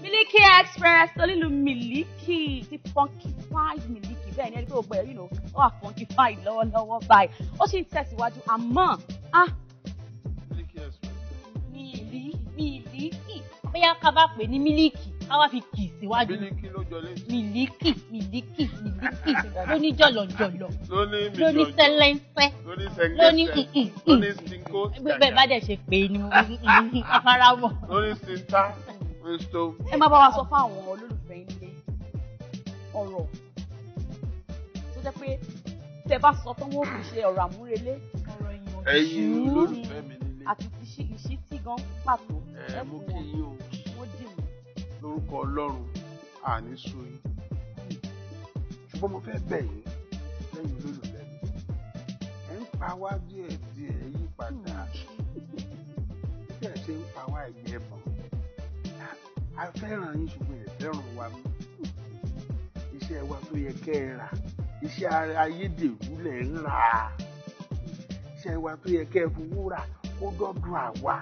Miliki Express onílù Miliki ti funkified Miliki bẹ́ẹ̀ ni ẹni pé ó gbẹ ó wà funkified lọ́wọ́lọ́wọ́ báyìí ó sì ń tẹ̀síwájú àmọ́ Miliki Express. Miliki bóyá ká bá pè ní mílíkì ká wá fi kì síwájú. Miliki ló jọ létí. Miliki ló ní jọ̀lọ̀jọ̀lọ̀ ló ní ló ní sẹ́lẹ́ńsẹ́ ló ní sẹ́ńgẹ́sẹ́ ló ní ló ní stinko. bẹ́ẹ̀ bá dẹ̀ ṣe pé ni afárámọ̀. ló ní sinta ló ní stove. ẹ má bá wa sọ fún àwọn olólùfẹ́ ilé ọ̀rọ̀ tó jẹ́ pé tẹ́ bá sọ tán wọ́n fi ṣe ọ̀rọ̀ àmúrelé ọ̀rọ̀ ẹ̀yin ìyànjú olólùfẹ́ mi nílé. àti ìṣítí gan pàtó ẹ mú kí yín o wọ́n dì mú. lórúkọ Ọlọ́run àní sú yín ṣùgbọ́n mo fẹ́ bẹ̀ yín lẹ́yìn olólùfẹ́ mi ẹ̀ ń pa wá díẹ̀ yí padà bí ẹ̀ ṣe ń pa wá ẹ̀gbẹ́ bọ̀ a fẹ́ràn yín ṣùgbọ́n ẹ̀ fẹ́ràn wa mú iṣẹ́ wa tó yẹ kẹ́ ẹ rà iṣẹ́ ayédèrú lẹ̀ ń rà iṣẹ́ wa tó yẹ kẹ́ ẹ fowó rà ó dọ́dún àwa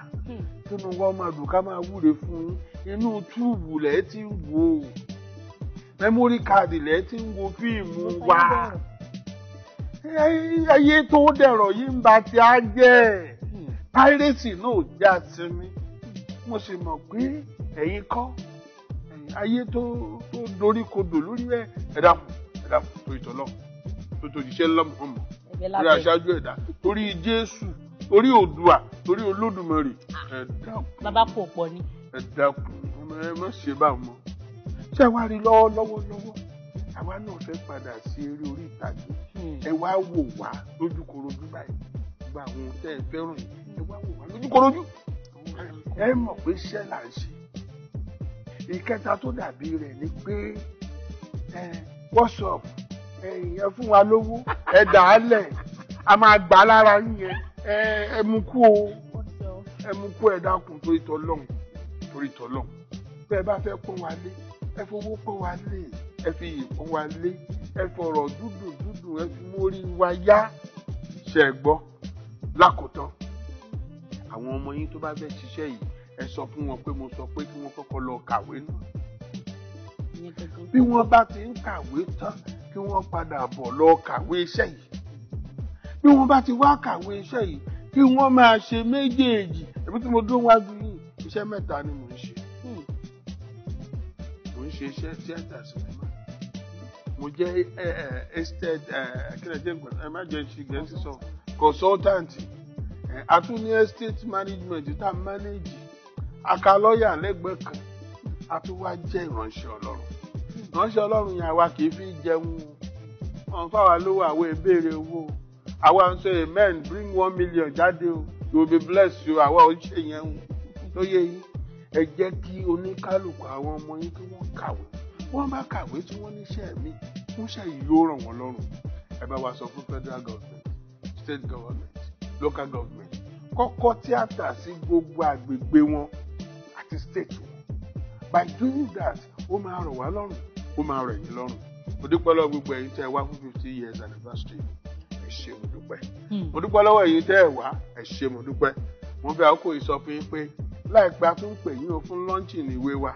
nínú wọn máa dùn ká máa wúre fún yín inú túùbù lẹ̀ ti ń wò mẹ́mórì káàdì lẹ̀ ti ń wo fíìmù wa ayé tó dẹ̀rọ̀ yìí ń ba ti á jẹ́ pírẹ́sì náà já sí mi mo sì mọ̀ pé ẹ̀yin kọ́ ayé tó dorí kodò lórí ẹ̀ dákun tó ìtọ́lọ́ tó tòjíṣẹ́ lọ́mọ̀ọ́mọ̀ torí aṣáájú ẹ̀dá torí Jésù torí Oòduà torí Olódùmarè ẹ dákun. bàbá kò pọ̀ ni. ẹ dákun ẹ má ṣe bá wọn. ṣé wàá rí lọ́wọ́ àwa náà fẹ́ padà sí eré orí ìtàgé ẹ wá wò wá lójúkorojú báyìí gba àwọn tẹ́ ẹ fẹ́ràn yìí ẹ wá wò wá lójúkorojú ẹ mọ̀ pé iṣẹ́ là ń ṣe. ìkẹta tó dàbí rẹ̀ ni pé WhatsApp ẹ fún wa lówó ẹ dà á lẹ̀ a máa gbà lára yín yẹn ẹ mú kú ẹ dákun torí tọlọ́hun bẹ́ẹ̀ bá fẹ́ pọ́n wa lé ẹ fowó pọ́n wa lé ẹ fi iyì pọ́n wa lé ẹ fọ̀rọ̀ dúdùn ẹ fi mórí wa yá ṣe é gbọ́ lákòótán àwọn ọmọ yín tó bá fẹ́ ṣiṣẹ́ yìí ẹ sọ fún wọn pé mo sọ pé kí wọ́n kọ́kọ́ lọ kàwé náà bí wọ́n bá ti ń kàwé tán kí wọ́n padà bọ̀ lọ kàwé iṣẹ́ yìí bí wọ́n bá ti wá kàwé iṣẹ́ yìí kí wọ́n máa ṣe méjèèjì ẹbí tí mo dún wájú yìí iṣẹ́ mẹ́ta ni mò ń ṣe iṣẹ́ tíátà sinimá mo jẹ́ estate emergency gẹ̀ẹ́sì sọ consultant àtún ní estate management tá a manage akalọ́yà lẹ́gbẹ̀ẹ́ kan àtún wá jẹ́ ìránṣẹ́ Ọlọ́run yẹn àwa kì í fi jẹun wọn fáwa lówó àwọn ìbéèrè owó àwa ń sọ amen bring 1 million jáde o you will be blessed o àwa ò ń ṣe yẹn o tó yẹ yín ẹ jẹ́ kí oníkálùkù àwọn ọmọ yín kí wọ́n kàwé wọ́n bá kàwé tí wọ́n níṣẹ́ mi fúnṣẹ́ yìí yóò ràn wọ́n lọ́rùn ẹ bá wa sọ fún federal government state government local government kọ́kọ́ tíátà sí gbogbo àgbègbè wọn àti state wọn by doing that ó máa rọ̀ wá lọ́rùn ó máa rọ̀ yín lọ́rùn mo dúpẹ́ lọ́wọ́ gbogbo ẹ̀yin tẹ́ ẹ wá fún 50 years anniversary ẹ ṣé mo dúpẹ́ mo dúpẹ́ lọ́wọ́ ẹ̀yin tẹ́ ẹ wá ẹ ṣé mo dúpẹ́ mo fi àkókò yìí sọ fún yín pé láìpẹ́ a tún ń pè yín o fún lọ́ńchì ní ìwé wa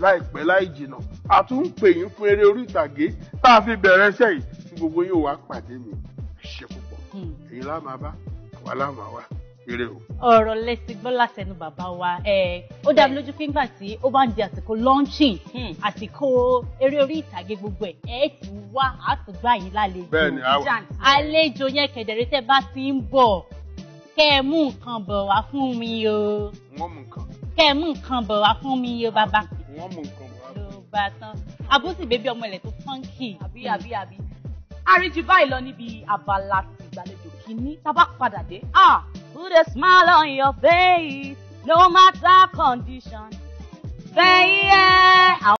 láìpẹ́ láì jìnà a tún ń pè yín fún eré orí ìtàgé tá a fi bẹ̀rẹ̀ iṣẹ́ yìí tí gbogbo yóò wá pàdé mi ẹ ṣé púpọ̀ èyí lá máa bá àwa lá máa wá eré o. ọ̀rọ̀ lẹ́sìn gbọ́ látẹnu bàbá wa ó dá mi lójú pé nígbà tí ó bá ń di àsìkò launching àsìkò eré orí ìtàgé gbogbo ẹ̀ ti wá àtúgbà yín lálejò. bẹ́ẹ̀ni àlejò yẹn kẹ̀dẹ̀rẹ́ tẹ́ bá ti ń bọ̀ kẹ́ ẹ mú nǹkan bọ̀ wá fún mi o. wọ́n mú nǹkan. kẹ́ ẹ mú nǹkan bọ̀ wá fún mi o bàbá. wọ́n mú nǹkan bọ̀ wá fún mi. ló bá tán abúsì bébí ọmọ ilẹ̀ tó fọ́nkì. àbí àríjì báyìí lọ níbi abala ti ìgbàlejò kìíní tá a bá padà dé. Put a smile on your face no matter condition. Say yeah.